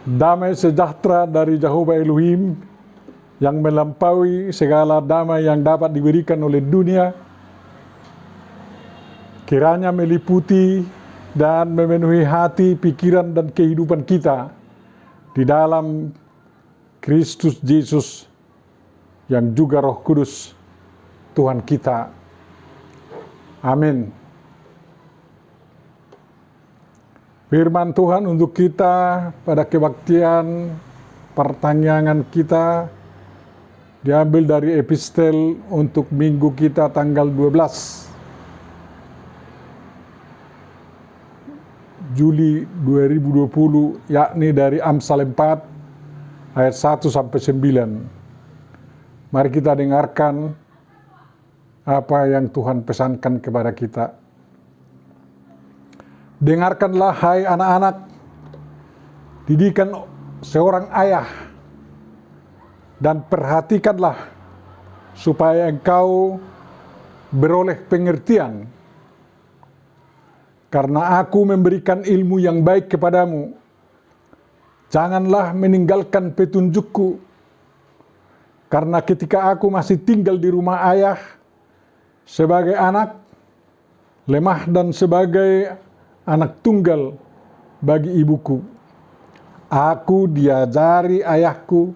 Damai sejahtera dari Jehovah Elohim yang melampaui segala damai yang dapat diberikan oleh dunia, kiranya meliputi dan memenuhi hati, pikiran, dan kehidupan kita di dalam Kristus Yesus yang juga Roh Kudus Tuhan kita. Amin. Firman Tuhan untuk kita pada kebaktian pertanyaan kita diambil dari epistel untuk minggu kita tanggal 12 Juli 2020, yakni dari Amsal 4 ayat 1 sampai 9. Mari kita dengarkan apa yang Tuhan pesankan kepada kita. Dengarkanlah hai anak-anak, didikan seorang ayah, dan perhatikanlah supaya engkau beroleh pengertian. Karena aku memberikan ilmu yang baik kepadamu, janganlah meninggalkan petunjukku. Karena ketika aku masih tinggal di rumah ayah, sebagai anak, lemah dan sebagai anak tunggal bagi ibuku, aku diajari ayahku,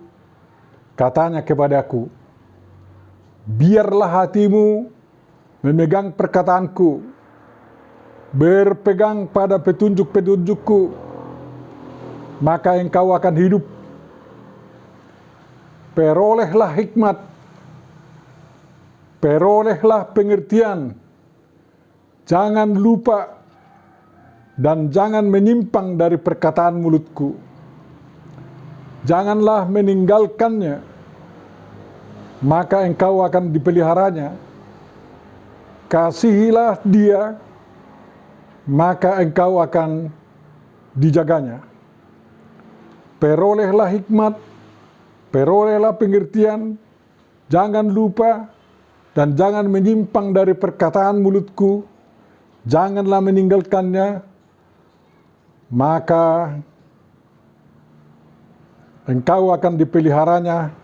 katanya kepadaku, biarlah hatimu memegang perkataanku, berpegang pada petunjuk-petunjukku, maka engkau akan hidup. Perolehlah hikmat, perolehlah pengertian, jangan lupa dan jangan menyimpang dari perkataan mulutku. Janganlah meninggalkannya, maka engkau akan dipeliharanya. Kasihilah dia, maka engkau akan dijaganya. Perolehlah hikmat, perolehlah pengertian, jangan lupa dan jangan menyimpang dari perkataan mulutku. Janganlah meninggalkannya, maka engkau akan dipeliharanya.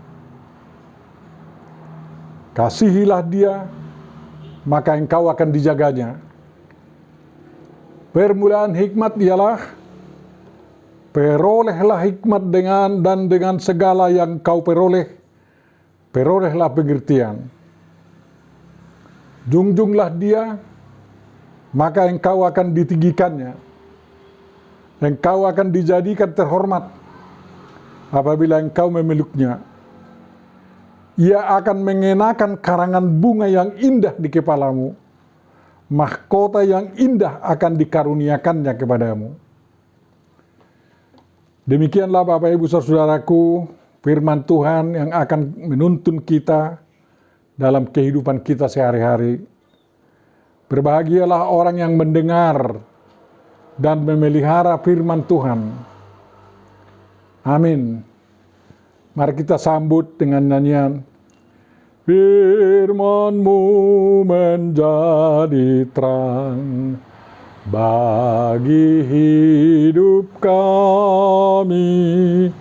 Kasihilah dia, maka engkau akan dijaganya. Permulaan hikmat ialah, perolehlah hikmat dengan segala yang kau perolehlah pengertian. Junjunglah dia, maka engkau akan ditinggikannya. Engkau akan dijadikan terhormat apabila engkau memeluknya. Ia akan mengenakan karangan bunga yang indah di kepalamu. Mahkota yang indah akan dikaruniakannya kepadamu. Demikianlah Bapak Ibu Saudaraku, firman Tuhan yang akan menuntun kita dalam kehidupan kita sehari-hari. Berbahagialah orang yang mendengar dan memelihara firman Tuhan. Amin. Mari kita sambut dengan nyanyian. Firman-Mu menjadi terang bagi hidup kami.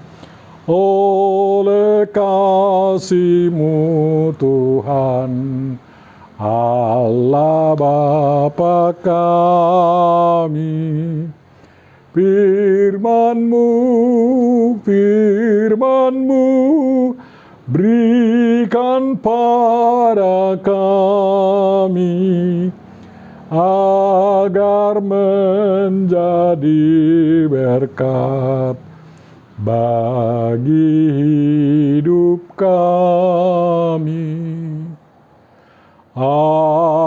Oleh kasih-Mu Tuhan, Allah Bapa kami. Firman-Mu berikan pada kami, agar menjadi berkat bagi hidup kami. Amin.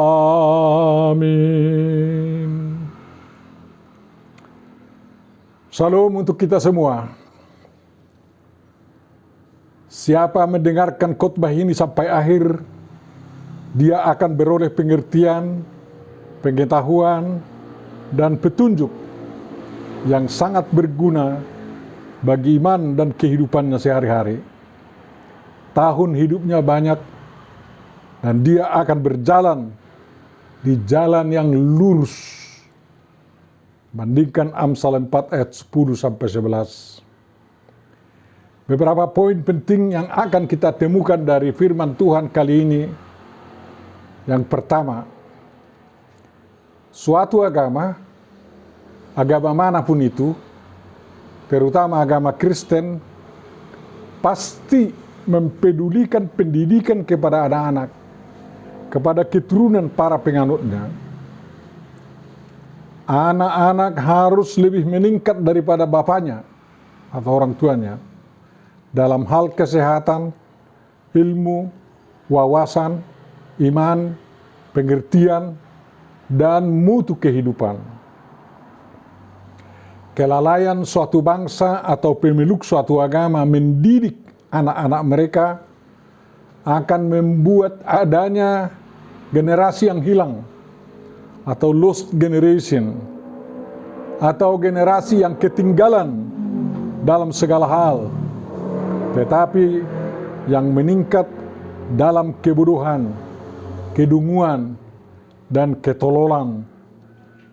Salam untuk kita semua. Siapa mendengarkan khotbah ini sampai akhir, dia akan beroleh pengertian, pengetahuan, dan petunjuk yang sangat berguna bagi iman dan kehidupannya sehari-hari. Tahun hidupnya banyak, dan dia akan berjalan di jalan yang lurus. Bandingkan Amsal 4 ayat 10 sampai 11. Beberapa poin penting yang akan kita temukan dari firman Tuhan kali ini. Yang pertama, suatu agama manapun itu, terutama agama Kristen, pasti mempedulikan pendidikan kepada anak-anak, kepada keturunan para penganutnya. Anak-anak harus lebih meningkat daripada bapaknya atau orang tuanya dalam hal kesehatan, ilmu, wawasan, iman, pengertian, dan mutu kehidupan. Kelalaian suatu bangsa atau pemeluk suatu agama mendidik anak-anak mereka akan membuat adanya generasi yang hilang atau lost generation, atau generasi yang ketinggalan dalam segala hal, tetapi yang meningkat dalam kebodohan, kedunguan, dan ketololan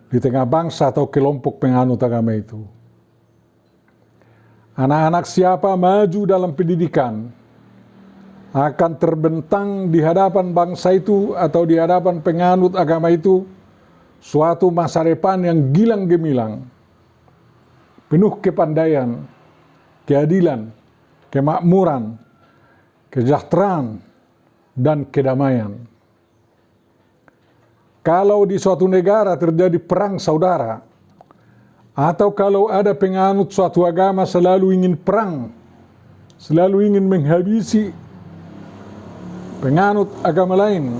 di tengah bangsa atau kelompok penganut agama itu. Anak-anak siapa maju dalam pendidikan akan terbentang di hadapan bangsa itu atau di hadapan penganut agama itu suatu masa depan yang gilang gemilang, penuh kepandaian, keadilan, kemakmuran, kesejahteraan, dan kedamaian. Kalau di suatu negara terjadi perang saudara, atau kalau ada penganut suatu agama selalu ingin perang, selalu ingin menghabisi penganut agama lain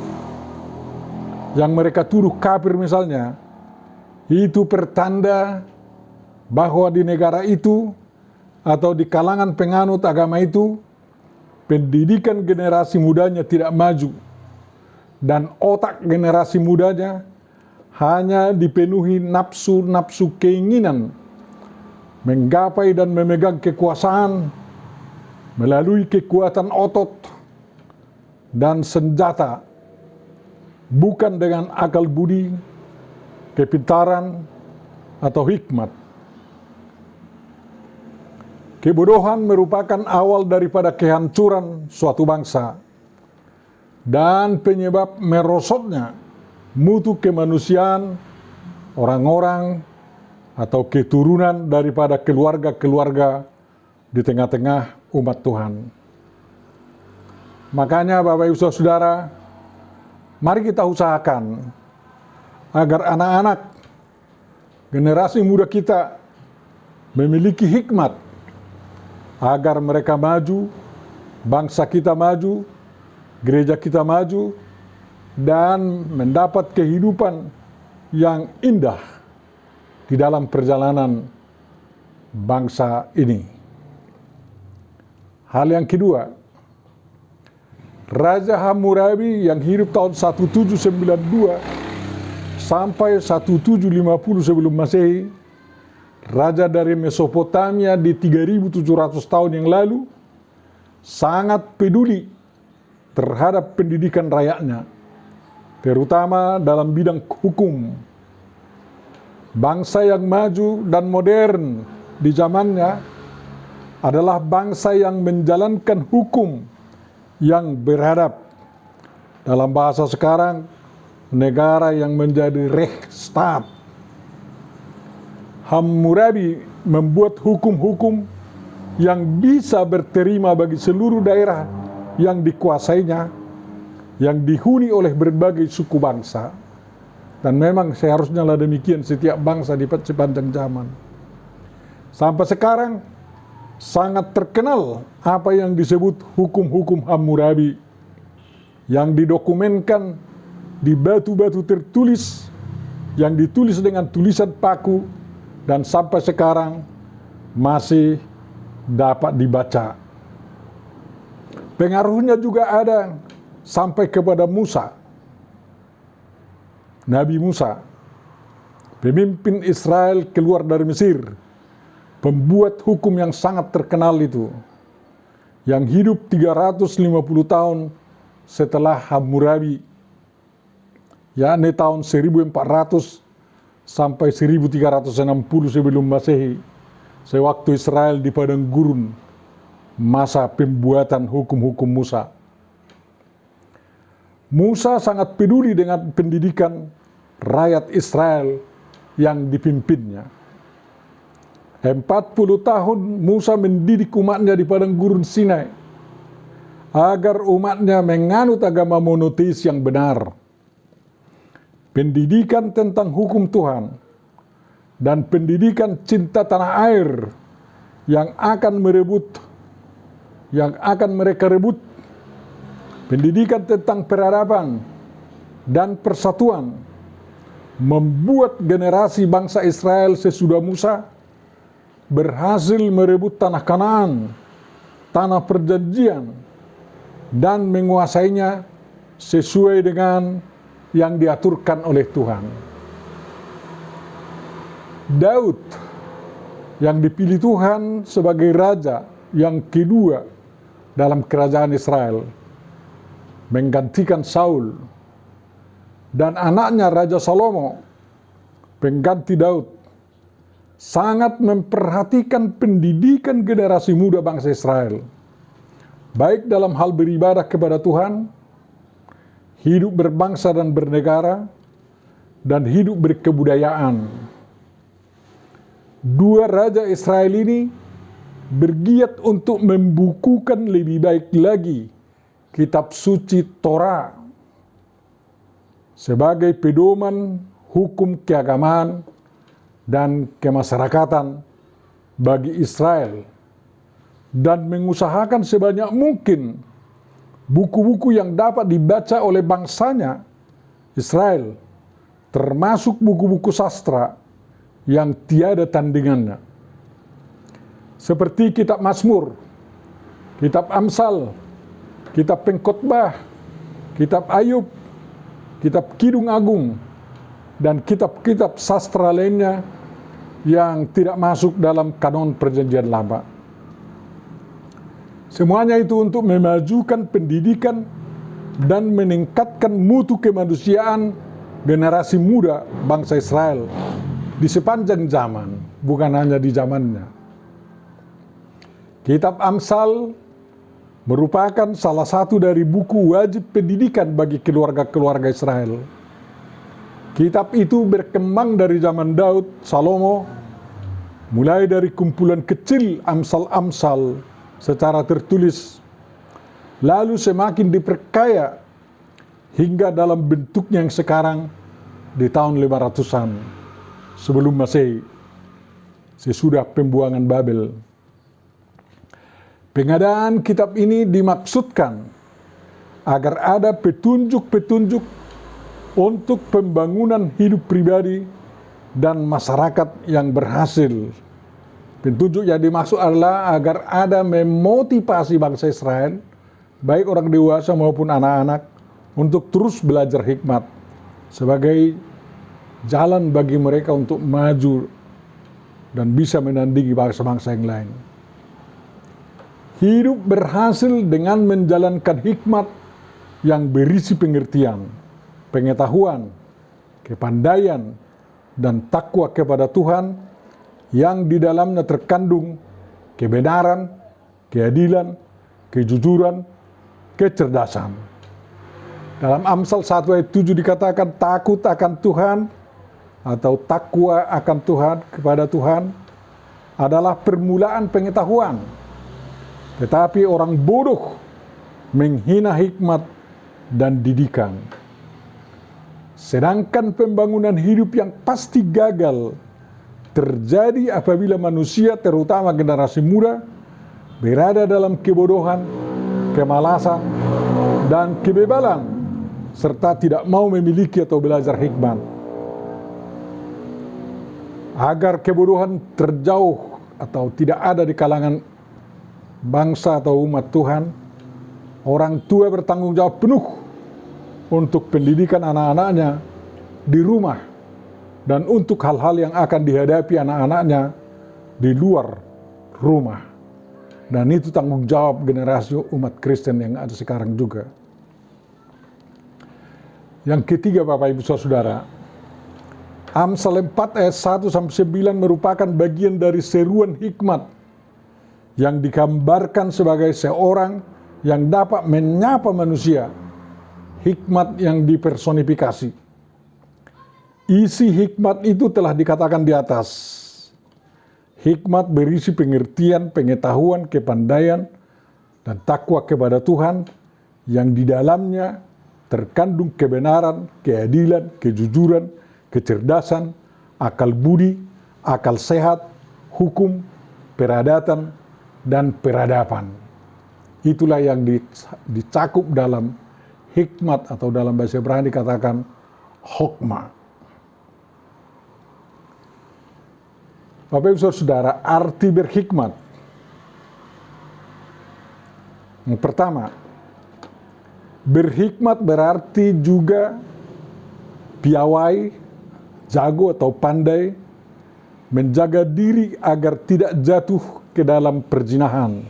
yang mereka tuduh kafir misalnya, itu pertanda bahwa di negara itu atau di kalangan penganut agama itu, pendidikan generasi mudanya tidak maju, dan otak generasi mudanya hanya dipenuhi nafsu-nafsu keinginan menggapai dan memegang kekuasaan melalui kekuatan otot dan senjata, bukan dengan akal budi, kepintaran, atau hikmat. Kebodohan merupakan awal daripada kehancuran suatu bangsa dan penyebab merosotnya mutu kemanusiaan orang-orang atau keturunan daripada keluarga-keluarga di tengah-tengah umat Tuhan. Makanya Bapak Ibu Saudara, mari kita usahakan agar anak-anak generasi muda kita memiliki hikmat agar mereka maju, bangsa kita maju, gereja kita maju, dan mendapat kehidupan yang indah di dalam perjalanan bangsa ini. Hal yang kedua, Raja Hammurabi yang hidup tahun 1792 sampai 1750 sebelum Masehi, raja dari Mesopotamia di 3700 tahun yang lalu, sangat peduli terhadap pendidikan rakyatnya, terutama dalam bidang hukum. Bangsa yang maju dan modern di zamannya adalah bangsa yang menjalankan hukum yang beradab. Dalam bahasa sekarang, negara yang menjadi Rechtsstaat. Hammurabi membuat hukum-hukum yang bisa berterima bagi seluruh daerah yang dikuasainya, yang dihuni oleh berbagai suku bangsa. Dan memang seharusnya lah demikian setiap bangsa di sepanjang zaman. Sampai sekarang sangat terkenal apa yang disebut hukum-hukum Hammurabi yang didokumenkan di batu-batu tertulis yang ditulis dengan tulisan paku dan sampai sekarang masih dapat dibaca. Pengaruhnya juga ada sampai kepada Musa, Nabi Musa, pemimpin Israel keluar dari Mesir, pembuat hukum yang sangat terkenal itu, yang hidup 350 tahun setelah Hammurabi, yakni tahun 1400 sampai 1360 sebelum Masehi, sewaktu Israel di padang gurun masa pembuatan hukum-hukum Musa. Musa sangat peduli dengan pendidikan rakyat Israel yang dipimpinnya. 40 tahun Musa mendidik umatnya di padang gurun Sinai agar umatnya menganut agama monoteis yang benar. Pendidikan tentang hukum Tuhan dan pendidikan cinta tanah air yang akan mereka rebut. Pendidikan tentang peradaban dan persatuan membuat generasi bangsa Israel sesudah Musa berhasil merebut tanah Kanaan, tanah perjanjian, dan menguasainya sesuai dengan yang diaturkan oleh Tuhan. Daud yang dipilih Tuhan sebagai raja yang kedua dalam kerajaan Israel, menggantikan Saul, dan anaknya Raja Salomo, pengganti Daud, sangat memperhatikan pendidikan generasi muda bangsa Israel, baik dalam hal beribadah kepada Tuhan, hidup berbangsa dan bernegara, dan hidup berkebudayaan. Dua raja Israel ini bergiat untuk membukukan lebih baik lagi kitab suci Torah sebagai pedoman hukum keagamaan dan kemasyarakatan bagi Israel, dan mengusahakan sebanyak mungkin buku-buku yang dapat dibaca oleh bangsanya Israel, termasuk buku-buku sastra yang tiada tandingannya, seperti kitab Mazmur, kitab Amsal, kitab Pengkhotbah, kitab Ayub, kitab Kidung Agung, dan kitab-kitab sastra lainnya yang tidak masuk dalam kanon Perjanjian Lama. Semuanya itu untuk memajukan pendidikan dan meningkatkan mutu kemanusiaan generasi muda bangsa Israel di sepanjang zaman, bukan hanya di zamannya. Kitab Amsal merupakan salah satu dari buku wajib pendidikan bagi keluarga-keluarga Israel. Kitab itu berkembang dari zaman Daud, Salomo, mulai dari kumpulan kecil Amsal-Amsal secara tertulis, lalu semakin diperkaya hingga dalam bentuknya yang sekarang di tahun 500-an sebelum Masehi, sesudah pembuangan Babel. Pengadaan kitab ini dimaksudkan agar ada petunjuk-petunjuk untuk pembangunan hidup pribadi dan masyarakat yang berhasil. Petunjuk yang dimaksud adalah agar ada memotivasi bangsa Israel, baik orang dewasa maupun anak-anak, untuk terus belajar hikmat sebagai jalan bagi mereka untuk maju dan bisa menandingi bangsa-bangsa yang lain. Hidup berhasil dengan menjalankan hikmat yang berisi pengertian, pengetahuan, kepandaian, dan takwa kepada Tuhan yang di dalamnya terkandung kebenaran, keadilan, kejujuran, kecerdasan. Dalam Amsal 1 ayat 7 dikatakan takut akan Tuhan atau takwa akan Tuhan kepada Tuhan adalah permulaan pengetahuan. Tetapi orang bodoh menghina hikmat dan didikan. Sedangkan pembangunan hidup yang pasti gagal terjadi apabila manusia, terutama generasi muda, berada dalam kebodohan, kemalasan, dan kebebalan, serta tidak mau memiliki atau belajar hikmat. Agar kebodohan terjauh atau tidak ada di kalangan bangsa atau umat Tuhan, orang tua bertanggung jawab penuh untuk pendidikan anak-anaknya di rumah dan untuk hal-hal yang akan dihadapi anak-anaknya di luar rumah. Dan itu tanggung jawab generasi umat Kristen yang ada sekarang juga. Yang ketiga, Bapak Ibu Saudara, Amsal 4 ayat 1-9 merupakan bagian dari seruan hikmat yang digambarkan sebagai seorang yang dapat menyapa manusia, hikmat yang dipersonifikasi. Isi hikmat itu telah dikatakan di atas. Hikmat berisi pengertian, pengetahuan, kepandaian, dan takwa kepada Tuhan yang di dalamnya terkandung kebenaran, keadilan, kejujuran, kecerdasan, akal budi, akal sehat, hukum, peradatan, dan peradaban. Itulah yang dicakup dalam hikmat, atau dalam bahasa Ibrani dikatakan hokmah. Bapak Ibu Saudara, arti berhikmat. Yang pertama, berhikmat berarti juga piawai, jago atau pandai menjaga diri agar tidak jatuh ke dalam perzinahan.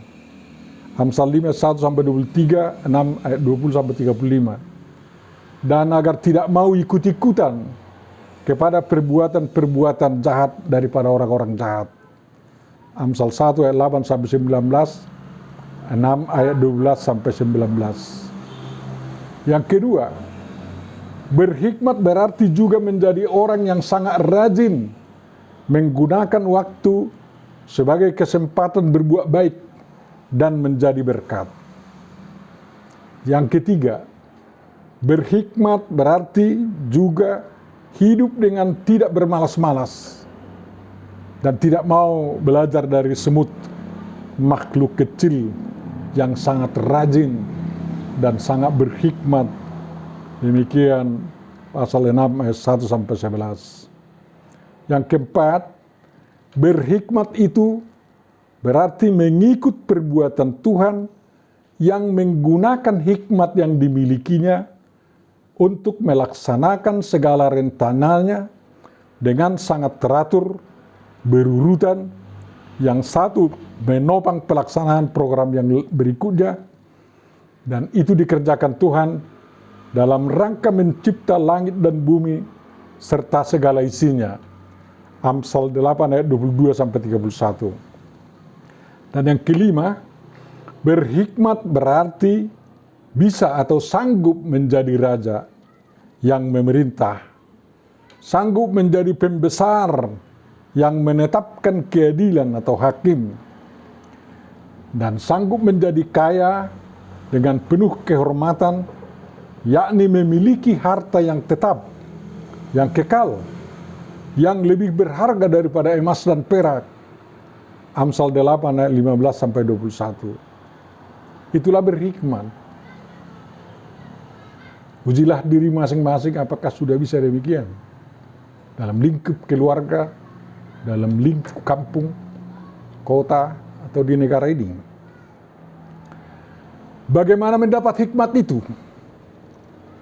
Amsal 5, 1-23, 6 ayat 20-35. Dan agar tidak mau ikut-ikutan kepada perbuatan-perbuatan jahat daripada orang-orang jahat. Amsal 1 ayat 8-19, 6 ayat 12-19. Yang kedua, berhikmat berarti juga menjadi orang yang sangat rajin menggunakan waktu sebagai kesempatan berbuat baik dan menjadi berkat. Yang ketiga, berhikmat berarti juga hidup dengan tidak bermalas-malas dan tidak mau belajar dari semut, makhluk kecil yang sangat rajin dan sangat berhikmat. Demikian pasal 6 ayat 1-11. Yang keempat, berhikmat itu berarti mengikut perbuatan Tuhan yang menggunakan hikmat yang dimilikinya untuk melaksanakan segala rencananya dengan sangat teratur, berurutan, yang satu menopang pelaksanaan program yang berikutnya, dan itu dikerjakan Tuhan dalam rangka mencipta langit dan bumi serta segala isinya. Amsal 8 ayat 22-31. Dan yang kelima, berhikmat berarti bisa atau sanggup menjadi raja yang memerintah, sanggup menjadi pembesar yang menetapkan keadilan atau hakim, dan sanggup menjadi kaya dengan penuh kehormatan, yakni memiliki harta yang tetap, yang kekal, yang lebih berharga daripada emas dan perak. Amsal 8 ayat 15-21. Itulah berhikmat. Ujilah diri masing-masing apakah sudah bisa demikian. Dalam lingkup keluarga, dalam lingkup kampung, kota, atau di negara ini. Bagaimana mendapat hikmat itu?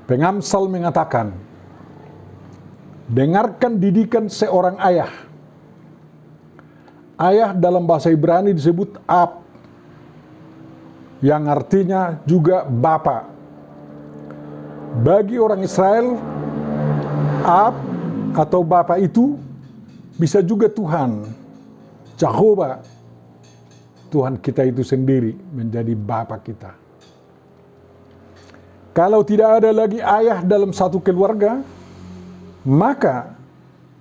Pengamsal mengatakan, dengarkan didikan seorang ayah. Ayah dalam bahasa Ibrani disebut ab, yang artinya juga bapa. Bagi orang Israel, ab atau bapa itu bisa juga Tuhan, Jehovah, Tuhan kita itu sendiri menjadi bapa kita. Kalau tidak ada lagi ayah dalam satu keluarga, maka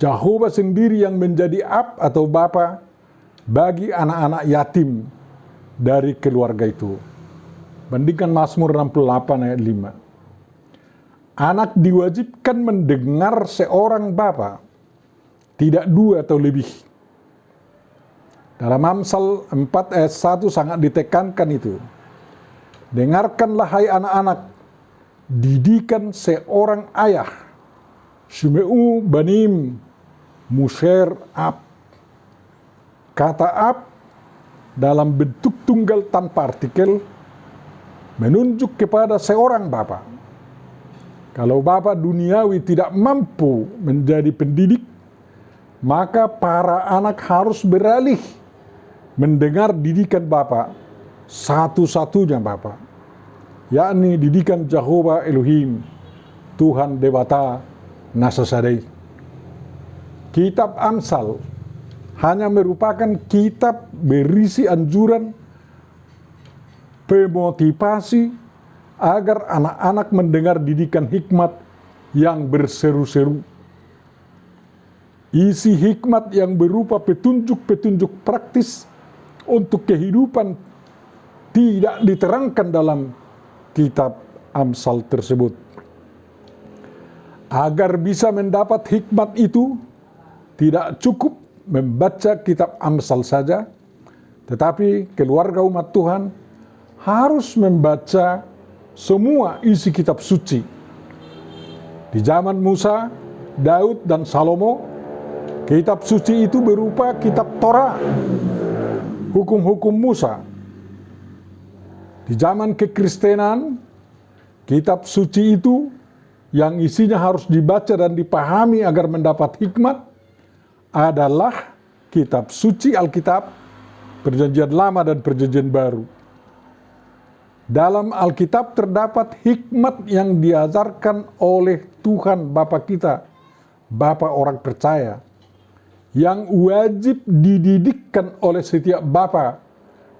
Jehovah sendiri yang menjadi ab atau bapa bagi anak-anak yatim dari keluarga itu. Bandingkan Mazmur 68 ayat 5. Anak diwajibkan mendengar seorang bapa, tidak dua atau lebih. Dalam Amsal 4 ayat 1 sangat ditekankan itu. Dengarkanlah hai anak-anak, didikan seorang ayah. Shimeu banim musher ab. Kata ab dalam bentuk tunggal tanpa artikel menunjuk kepada seorang bapa. Kalau bapa duniawi tidak mampu menjadi pendidik, maka para anak harus beralih mendengar didikan bapa, satu-satunya bapa, yakni didikan Jehovah Elohim, Tuhan Dewata Nasasadai. Kitab Amsal hanya merupakan kitab berisi anjuran, pemotivasi agar anak-anak mendengar didikan hikmat yang berseru-seru. Isi hikmat yang berupa petunjuk-petunjuk praktis untuk kehidupan tidak diterangkan dalam kitab Amsal tersebut. Agar bisa mendapat hikmat itu, tidak cukup membaca kitab Amsal saja, tetapi keluarga umat Tuhan harus membaca semua isi kitab suci. Di zaman Musa, Daud, dan Salomo, kitab suci itu berupa kitab Torah, hukum-hukum Musa. Di zaman kekristenan, kitab suci itu yang isinya harus dibaca dan dipahami agar mendapat hikmat adalah kitab suci Alkitab, Perjanjian Lama dan Perjanjian Baru. Dalam Alkitab terdapat hikmat yang diajarkan oleh Tuhan Bapa kita, Bapa orang percaya, yang wajib dididikkan oleh setiap bapa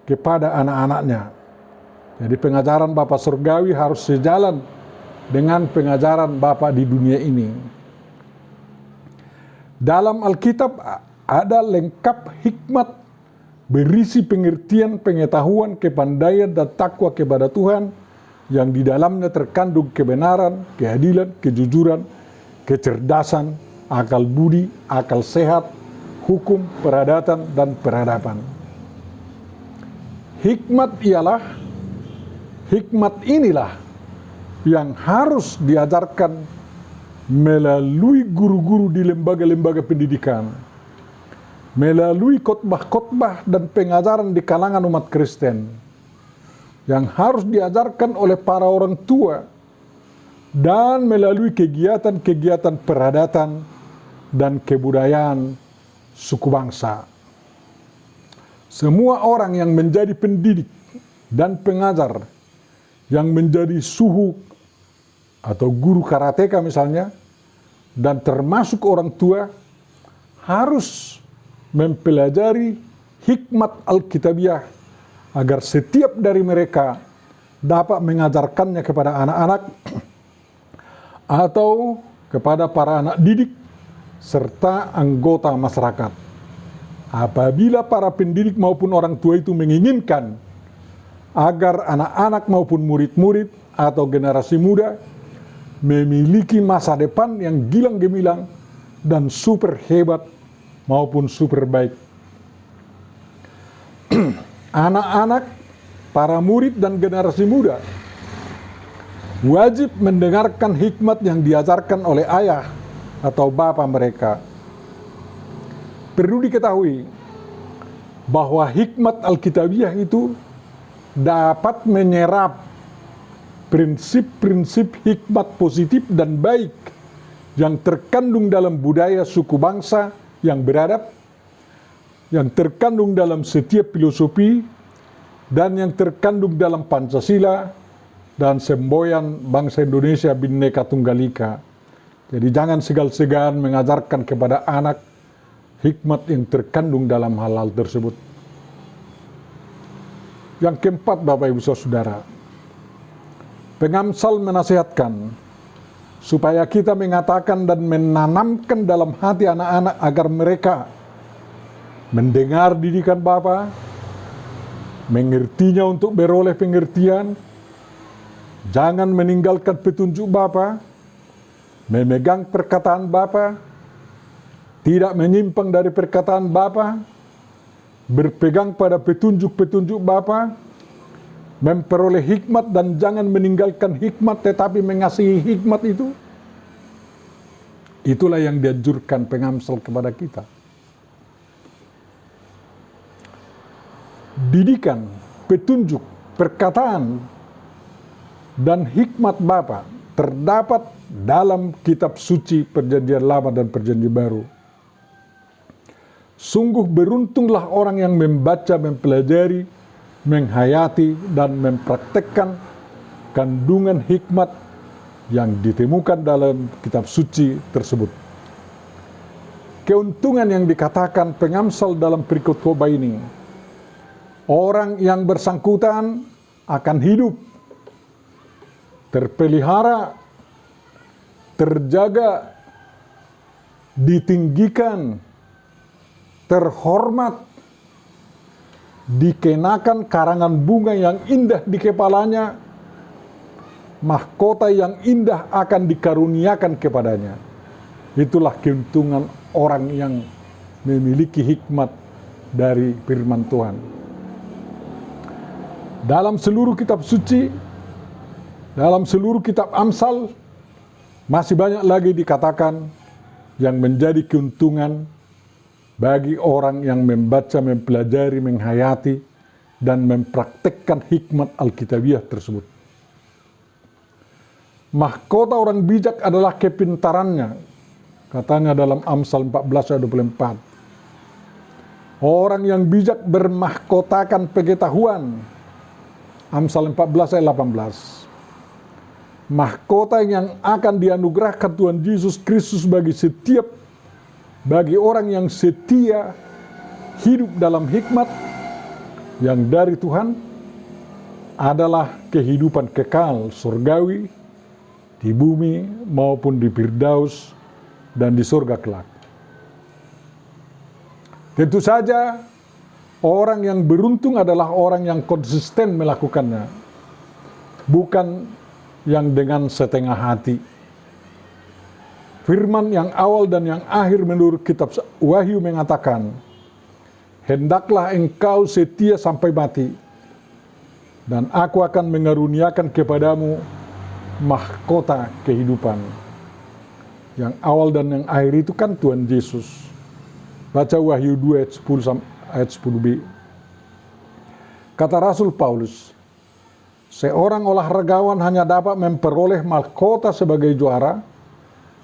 kepada anak-anaknya. Jadi pengajaran Bapa surgawi harus sejalan dengan pengajaran Bapa di dunia ini. Dalam Alkitab ada lengkap hikmat berisi pengertian, pengetahuan, kepandaian, dan takwa kepada Tuhan yang di dalamnya terkandung kebenaran, keadilan, kejujuran, kecerdasan, akal budi, akal sehat, hukum, peradatan, dan peradaban. Hikmat inilah yang harus diajarkan melalui guru-guru di lembaga-lembaga pendidikan, melalui khotbah-khotbah dan pengajaran di kalangan umat Kristen, yang harus diajarkan oleh para orang tua, dan melalui kegiatan-kegiatan peradatan dan kebudayaan suku bangsa. Semua orang yang menjadi pendidik dan pengajar, yang menjadi suhu atau guru karateka misalnya, dan termasuk orang tua, harus mempelajari hikmat Alkitabiah agar setiap dari mereka dapat mengajarkannya kepada anak-anak atau kepada para anak didik serta anggota masyarakat. Apabila para pendidik maupun orang tua itu menginginkan agar anak-anak maupun murid-murid atau generasi muda memiliki masa depan yang gilang gemilang dan super hebat maupun super baik. Anak-anak, para murid dan generasi muda wajib mendengarkan hikmat yang diajarkan oleh ayah atau bapa mereka. Perlu diketahui bahwa hikmat Alkitabiah itu dapat menyerap prinsip-prinsip hikmat positif dan baik yang terkandung dalam budaya suku bangsa yang beradab, yang terkandung dalam setiap filosofi, dan yang terkandung dalam Pancasila dan semboyan bangsa Indonesia Bhinneka Tunggal Ika. Jadi jangan segan-segan mengajarkan kepada anak hikmat yang terkandung dalam hal-hal tersebut. Yang keempat, Bapak Ibu Saudara, pengamsal menasihatkan supaya kita mengatakan dan menanamkan dalam hati anak-anak agar mereka mendengar didikan Bapa, mengertinya untuk beroleh pengertian, jangan meninggalkan petunjuk Bapa, memegang perkataan Bapa, tidak menyimpang dari perkataan Bapa, berpegang pada petunjuk-petunjuk Bapa, memperoleh hikmat dan jangan meninggalkan hikmat tetapi mengasihi hikmat itu. Itulah yang dianjurkan pengamsal kepada kita. Didikan, petunjuk, perkataan, dan hikmat Bapa terdapat dalam kitab suci Perjanjian Lama dan Perjanjian Baru. Sungguh beruntunglah orang yang membaca, mempelajari, menghayati, dan mempraktekkan kandungan hikmat yang ditemukan dalam kitab suci tersebut. keuntungan yang dikatakan pengamsal dalam perikop khotbah ini. Orang yang bersangkutan akan hidup, terpelihara, terjaga, ditinggikan, terhormat, dikenakan karangan bunga yang indah di kepalanya, mahkota yang indah akan dikaruniakan kepadanya. Itulah keuntungan orang yang memiliki hikmat dari firman Tuhan. Dalam seluruh kitab suci, dalam seluruh kitab Amsal, masih banyak lagi dikatakan yang menjadi keuntungan bagi orang yang membaca, mempelajari, menghayati, dan mempraktekkan hikmat Alkitabiah tersebut. Mahkota orang bijak adalah kepintarannya, katanya dalam Amsal 14 ayat 24. Orang yang bijak bermahkotakan pengetahuan, Amsal 14 ayat 18. Mahkota yang akan dianugerahkan Tuhan Yesus Kristus bagi orang yang setia hidup dalam hikmat yang dari Tuhan adalah kehidupan kekal surgawi di bumi maupun di Firdaus dan di surga kelak. Tentu saja orang yang beruntung adalah orang yang konsisten melakukannya, bukan yang dengan setengah hati. Firman yang awal dan yang akhir menurut kitab Wahyu mengatakan, hendaklah engkau setia sampai mati, dan aku akan mengaruniakan kepadamu mahkota kehidupan. Yang awal dan yang akhir itu kan Tuhan Yesus. Baca Wahyu 2 ayat 10b. Kata Rasul Paulus, seorang olahragawan hanya dapat memperoleh mahkota sebagai juara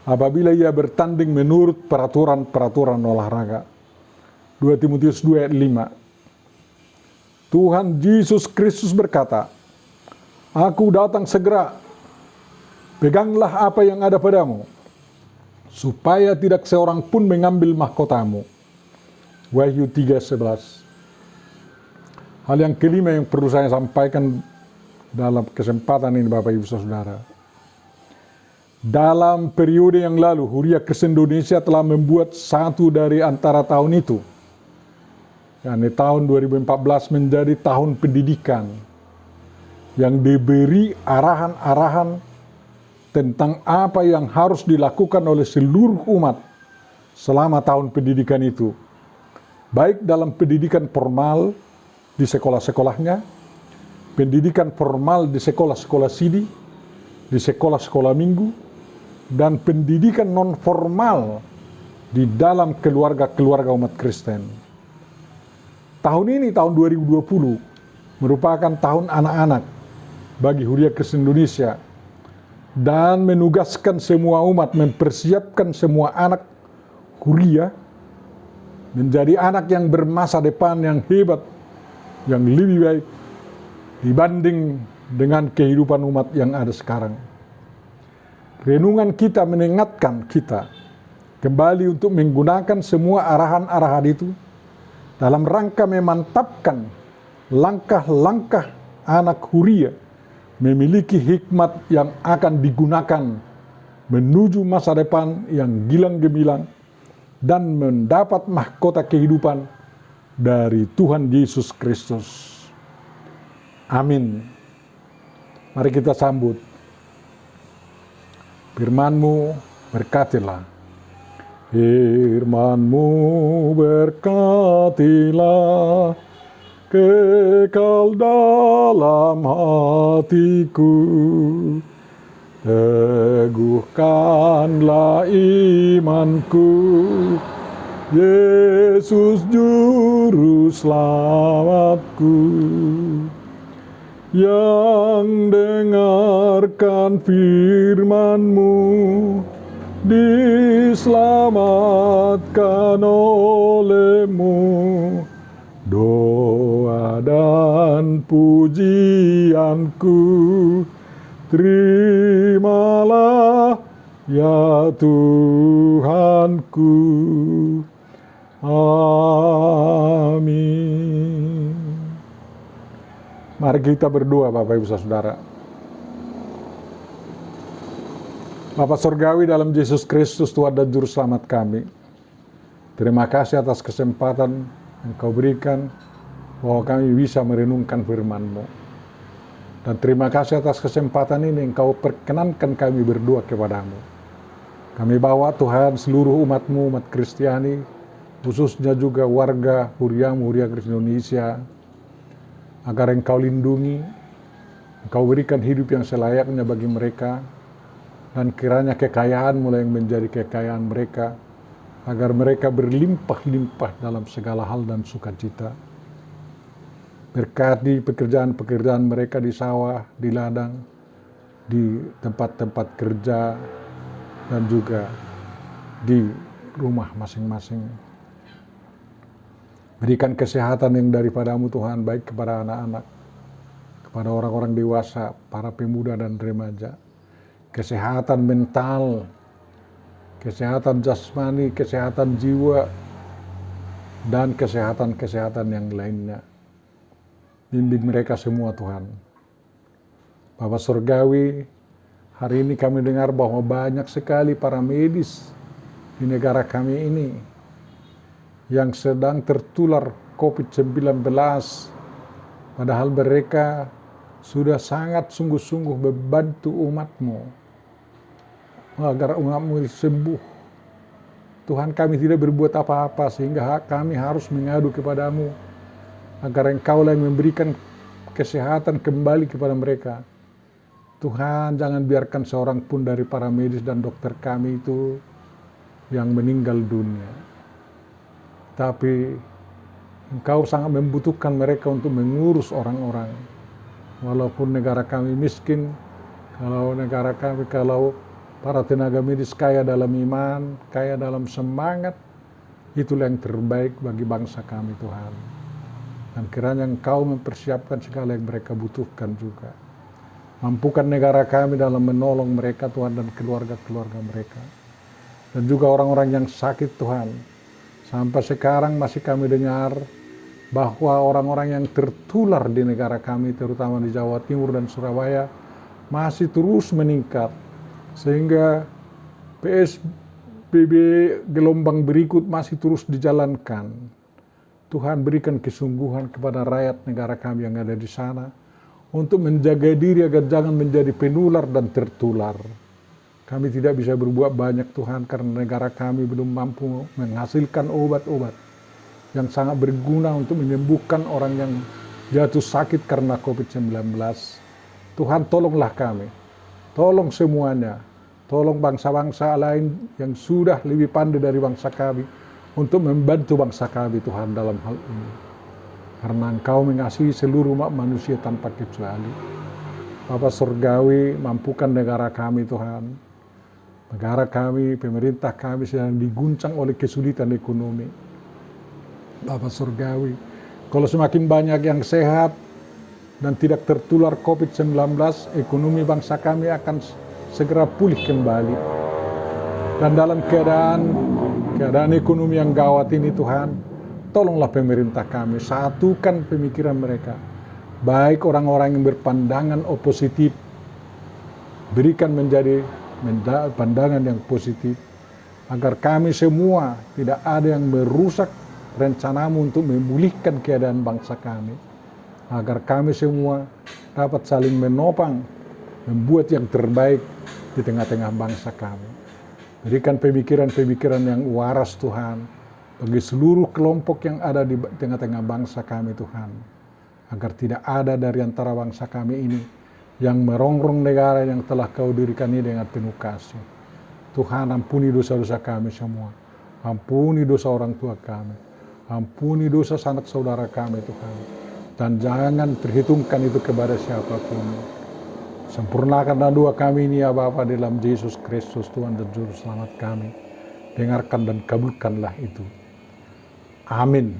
apabila ia bertanding menurut peraturan-peraturan olahraga. 2 Timotius 2 ayat 5. Tuhan Yesus Kristus berkata, aku datang segera, peganglah apa yang ada padamu, supaya tidak seorang pun mengambil mahkotamu. Wahyu 3:11. Hal yang kelima yang perlu saya sampaikan dalam kesempatan ini Bapak Ibu Saudara. Dalam periode yang lalu, Huria Kristen Indonesia telah membuat satu dari antara tahun itu, yakni tahun 2014 menjadi tahun pendidikan yang diberi arahan-arahan tentang apa yang harus dilakukan oleh seluruh umat selama tahun pendidikan itu, baik dalam pendidikan formal di sekolah-sekolahnya, pendidikan formal di sekolah-sekolah sidi, di sekolah-sekolah minggu, dan pendidikan non-formal di dalam keluarga-keluarga umat Kristen. Tahun ini, tahun 2020, merupakan tahun anak-anak bagi Huria Kristen Indonesia, dan menugaskan semua umat mempersiapkan semua anak Huria menjadi anak yang bermasa depan yang hebat, yang lebih baik dibanding dengan kehidupan umat yang ada sekarang. Renungan kita mengingatkan kita kembali untuk menggunakan semua arahan-arahan itu dalam rangka memantapkan langkah-langkah anak Huria memiliki hikmat yang akan digunakan menuju masa depan yang gilang gemilang dan mendapat mahkota kehidupan dari Tuhan Yesus Kristus. Amin. Mari kita sambut. Firman-Mu berkatilah. Firman-Mu berkatilah, kekal dalam hatiku. Teguhkanlah imanku, Yesus Juru Selamatku. Yang dengarkan firman-Mu diselamatkan oleh-Mu. Doa dan pujianku terimalah ya Tuhanku. Amin. Mari kita berdoa, Bapak Ibu Saudara. Bapa Surgawi dalam Yesus Kristus, Tuhan dan Juru Selamat kami, terima kasih atas kesempatan yang Kau berikan bahwa kami bisa merenungkan firman-Mu. Dan terima kasih atas kesempatan ini yang Kau perkenankan kami berdoa kepadamu. Kami bawa Tuhan seluruh umat-Mu, umat Kristiani, khususnya juga warga Huria Kristen Indonesia, agar Engkau lindungi, Engkau berikan hidup yang selayaknya bagi mereka, dan kiranya kekayaan-Mu yang menjadi kekayaan mereka, agar mereka berlimpah-limpah dalam segala hal dan sukacita. Berkati pekerjaan-pekerjaan mereka di sawah, di ladang, di tempat-tempat kerja, dan juga di rumah masing-masing. Berikan kesehatan yang daripada-Mu Tuhan, baik kepada anak-anak, kepada orang-orang dewasa, para pemuda dan remaja. Kesehatan mental, kesehatan jasmani, kesehatan jiwa, dan kesehatan-kesehatan yang lainnya. Bimbing mereka semua Tuhan. Bapak Surgawi, hari ini kami dengar bahwa banyak sekali para medis di negara kami ini yang sedang tertular COVID-19, padahal mereka sudah sangat sungguh-sungguh membantu umat-Mu agar umat-Mu sembuh. Tuhan, kami tidak berbuat apa-apa sehingga kami harus mengadu kepadamu agar Engkau yang memberikan kesehatan kembali kepada mereka. Tuhan, jangan biarkan seorang pun dari para medis dan dokter kami itu yang meninggal dunia. Tapi Engkau sangat membutuhkan mereka untuk mengurus orang-orang. Walaupun negara kami miskin, kalau para tenaga medis kaya dalam iman, kaya dalam semangat, itulah yang terbaik bagi bangsa kami Tuhan. Dan kiranya Engkau mempersiapkan segala yang mereka butuhkan juga. Mampukan negara kami dalam menolong mereka Tuhan dan keluarga-keluarga mereka. Dan juga orang-orang yang sakit Tuhan. Sampai sekarang masih kami dengar bahwa orang-orang yang tertular di negara kami, terutama di Jawa Timur dan Surabaya, masih terus meningkat. Sehingga PSBB gelombang berikut masih terus dijalankan. Tuhan, berikan kesungguhan kepada rakyat negara kami yang ada di sana untuk menjaga diri agar jangan menjadi penular dan tertular. Kami tidak bisa berbuat banyak Tuhan karena negara kami belum mampu menghasilkan obat-obat yang sangat berguna untuk menyembuhkan orang yang jatuh sakit karena COVID-19. Tuhan, tolonglah kami, tolong semuanya, tolong bangsa-bangsa lain yang sudah lebih pandai dari bangsa kami untuk membantu bangsa kami Tuhan dalam hal ini. Karena Engkau mengasihi seluruh umat manusia tanpa kecuali. Bapa Surgawi, mampukan negara kami Tuhan. Negara kami, pemerintah kami sedang diguncang oleh kesulitan ekonomi. Bapa Surgawi, kalau semakin banyak yang sehat dan tidak tertular COVID-19, ekonomi bangsa kami akan segera pulih kembali. Dan dalam keadaan ekonomi yang gawat ini Tuhan, tolonglah pemerintah kami, satukan pemikiran mereka. Baik orang-orang yang berpandangan opositif, berikan menjadi pandangan yang positif, agar kami semua tidak ada yang merusak rencanamu untuk memulihkan keadaan bangsa kami, agar kami semua dapat saling menopang, membuat yang terbaik di tengah-tengah bangsa kami. Berikan pemikiran-pemikiran yang waras Tuhan, bagi seluruh kelompok yang ada di tengah-tengah bangsa kami Tuhan, agar tidak ada dari antara bangsa kami ini yang merongrong negara yang telah Kau dirikan ini dengan penuh kasih. Tuhan, ampuni dosa-dosa kami semua. Ampuni dosa orang tua kami. Ampuni dosa sanak saudara kami Tuhan. Dan jangan perhitungkan itu kepada siapapun. Sempurnakanlah doa kami ini ya Bapa dalam Yesus Kristus Tuhan dan Juru Selamat kami. Dengarkan dan kabulkanlah itu. Amin.